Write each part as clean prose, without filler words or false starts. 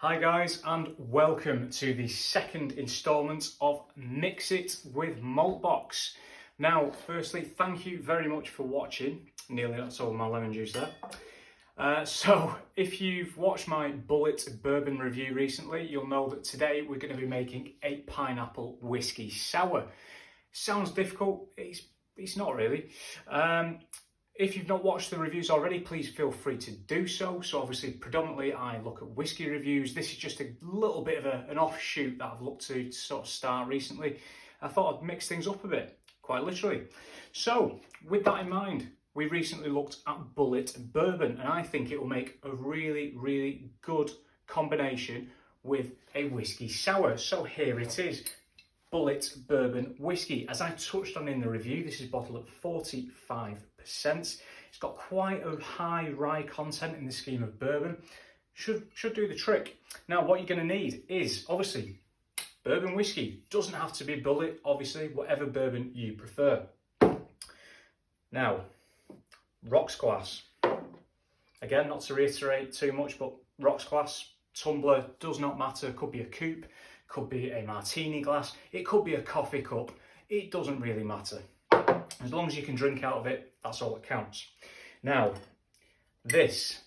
Hi guys, and welcome to the second instalment of Mix It with Malt box. Now, firstly, thank you very much for watching. Nearly that's all my lemon juice there. So, if you've watched my Bullet bourbon review recently, you'll know that today we're going to be making a pineapple whiskey sour. Sounds difficult, it's not really. If you've not watched the reviews already, please feel free to do so. So obviously, predominantly I look at whiskey reviews. This is just a little bit of an offshoot that I've looked to sort of start recently. I thought I'd mix things up a bit, quite literally. So with that in mind, we recently looked at Bullet bourbon, and I think it will make a really, really good combination with a whiskey sour. So here it is. Bullet bourbon whiskey. As I touched on in the review, this is bottled at 45%. It's got quite a high rye content in the scheme of bourbon. Should do the trick. Now, what you're going to need is obviously bourbon whiskey. Doesn't have to be Bullet, obviously, whatever bourbon you prefer. Now, rocks glass. Again, not to reiterate too much, but rocks glass, tumbler, does not matter. Could be a coupe. Could be a martini glass, it could be a coffee cup, it doesn't really matter. As long as you can drink out of it, that's all that counts. Now this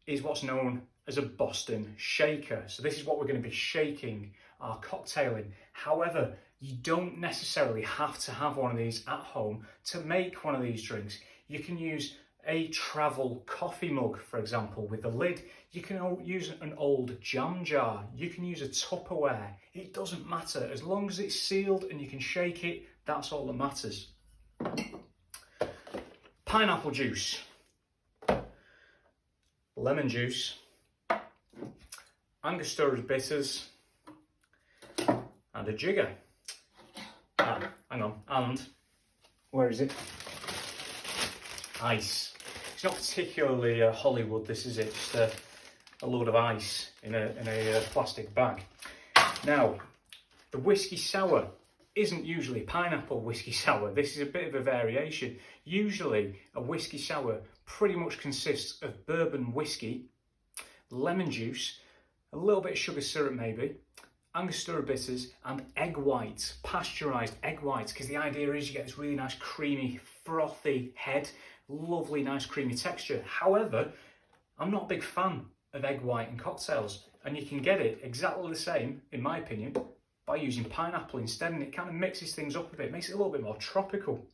is what's known as a Boston shaker. So this is what we're going to be shaking our cocktail in. However, you don't necessarily have to have one of these at home to make one of these drinks. You can use a travel coffee mug, for example, with the lid. You can use an old jam jar. You can use a Tupperware. It doesn't matter. As long as it's sealed and you can shake it, that's all that matters. Pineapple juice, lemon juice, Angostura bitters, and a jigger. Hang on, and where is it? Ice. It's not particularly Hollywood, this is it, just a load of ice in a plastic bag. Now, the whiskey sour isn't usually pineapple whiskey sour. This is a bit of a variation. Usually, a whiskey sour pretty much consists of bourbon whiskey, lemon juice, a little bit of sugar syrup maybe, Angostura bitters, and egg whites, pasteurised egg whites, because the idea is you get this really nice creamy, frothy head, lovely, nice creamy texture. However, I'm not a big fan of egg white in cocktails, and you can get it exactly the same, in my opinion, by using pineapple instead, and it kind of mixes things up a bit, makes it a little bit more tropical.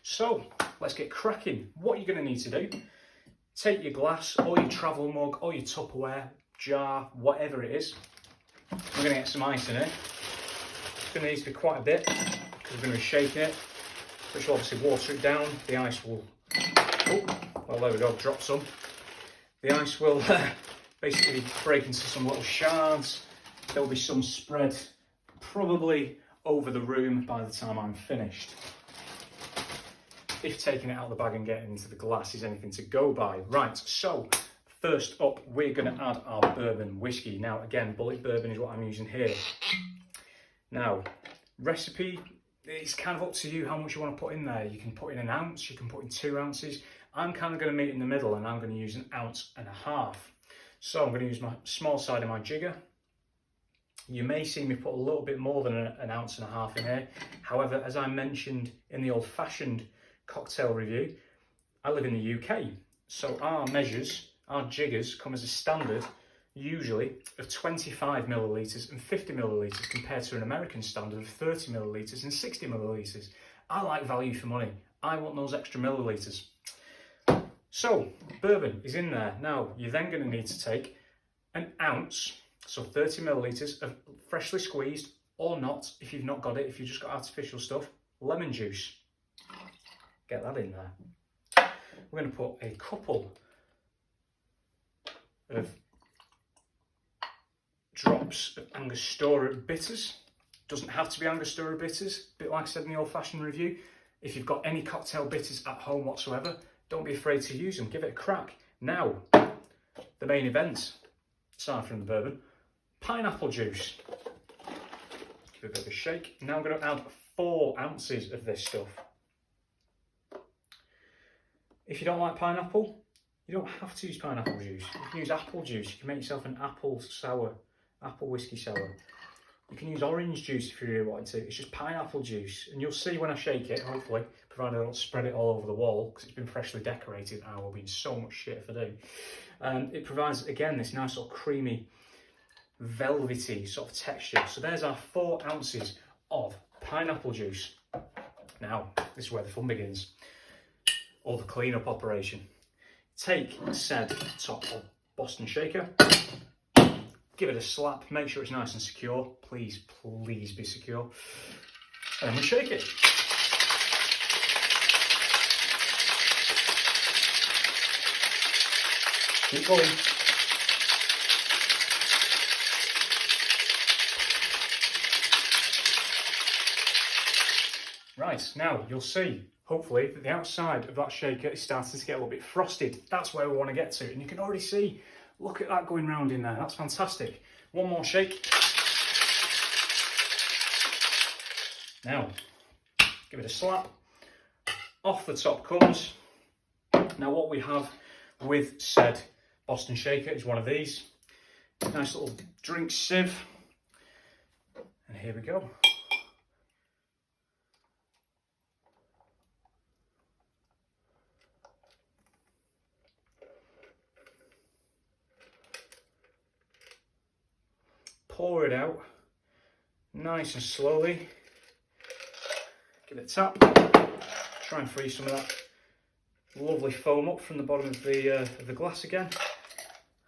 So let's get cracking. What you're going to need to do, take your glass or your travel mug or your Tupperware jar, whatever it is. We're going to get some ice in it. It's going to need to be quite a bit because we're going to be shaking it, which will obviously water it down. The ice will, well, there we go, drop some. The ice will basically break into some little shards. There'll be some spread probably over the room by the time I'm finished. If taking it out of the bag and getting into the glass is anything to go by. Right, so first up, we're going to add our bourbon whiskey. Now, again, Bullet bourbon is what I'm using here. Now, recipe, it's kind of up to you how much you want to put in there. You can put in an ounce, you can put in 2 ounces. I'm kind of going to meet in the middle, and I'm going to use 1.5 ounces. So I'm going to use my small side of my jigger. You may see me put a little bit more than 1.5 ounces in here. However, as I mentioned in the old-fashioned cocktail review, I live in the UK. So our measures, our jiggers come as a standard, usually, of 25 millilitres and 50 millilitres compared to an American standard of 30 millilitres and 60 millilitres. I like value for money. I want those extra millilitres. So, bourbon is in there. Now, you're then going to need to take 1 ounce, so 30 millilitres of freshly squeezed, or not, if you've not got it, if you've just got artificial stuff, lemon juice. Get that in there. We're going to put a couple of drops of Angostura bitters. Doesn't have to be Angostura bitters, a bit like I said in the old-fashioned review. If you've got any cocktail bitters at home whatsoever, don't be afraid to use them, give it a crack. Now, the main event, aside from the bourbon, pineapple juice. Give it a bit of a shake. Now I'm going to add 4 ounces of this stuff. If you don't like pineapple, You don't have to use pineapple juice. You can use apple juice. You can make yourself an apple whiskey sour. You can use orange juice if you really want to. It's just pineapple juice. And you'll see when I shake it, hopefully, provided I don't spread it all over the wall, because it's been freshly decorated now. Will be so much shit if I do. It provides, again, this nice sort of creamy, velvety sort of texture. So there's our 4 ounces of pineapple juice. Now, this is where the fun begins. Or the cleanup operation. Take said top of Boston shaker. Give it a slap, make sure it's nice and secure. Please, please be secure. And then we shake it. Keep going. Right, now you'll see, hopefully, that the outside of that shaker is starting to get a little bit frosted. That's where we want to get to. And you can already see, look at that going round in there. That's fantastic. One more shake. Now, give it a slap. Off the top comes. Now what we have with said Boston shaker is one of these. Nice little drink sieve. And here we go. Pour it out nice and slowly. Give it a tap. Try and free some of that lovely foam up from the bottom of the glass again.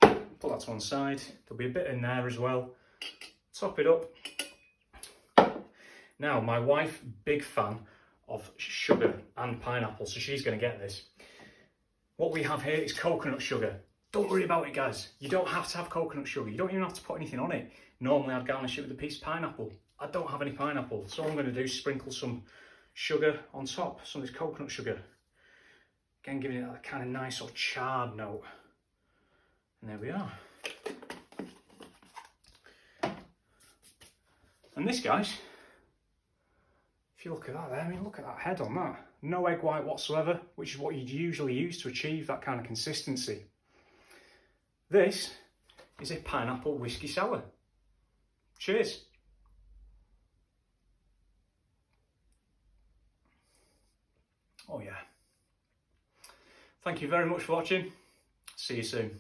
Put that to one side. There'll be a bit in there as well. Top it up. Now, my wife, big fan of sugar and pineapple, so she's going to get this. What we have here is coconut sugar. Don't worry about it, guys. You don't have to have coconut sugar. You don't even have to put anything on it. Normally, I'd garnish it with a piece of pineapple. I don't have any pineapple, so all I'm going to do is sprinkle some sugar on top, some of this coconut sugar. Again, giving it that kind of nice sort of charred note. And there we are. And this, guys, if you look at that there, I mean, look at that head on that. No egg white whatsoever, which is what you'd usually use to achieve that kind of consistency. This is a pineapple whiskey sour. Cheers. Oh yeah. Thank you very much for watching. See you soon.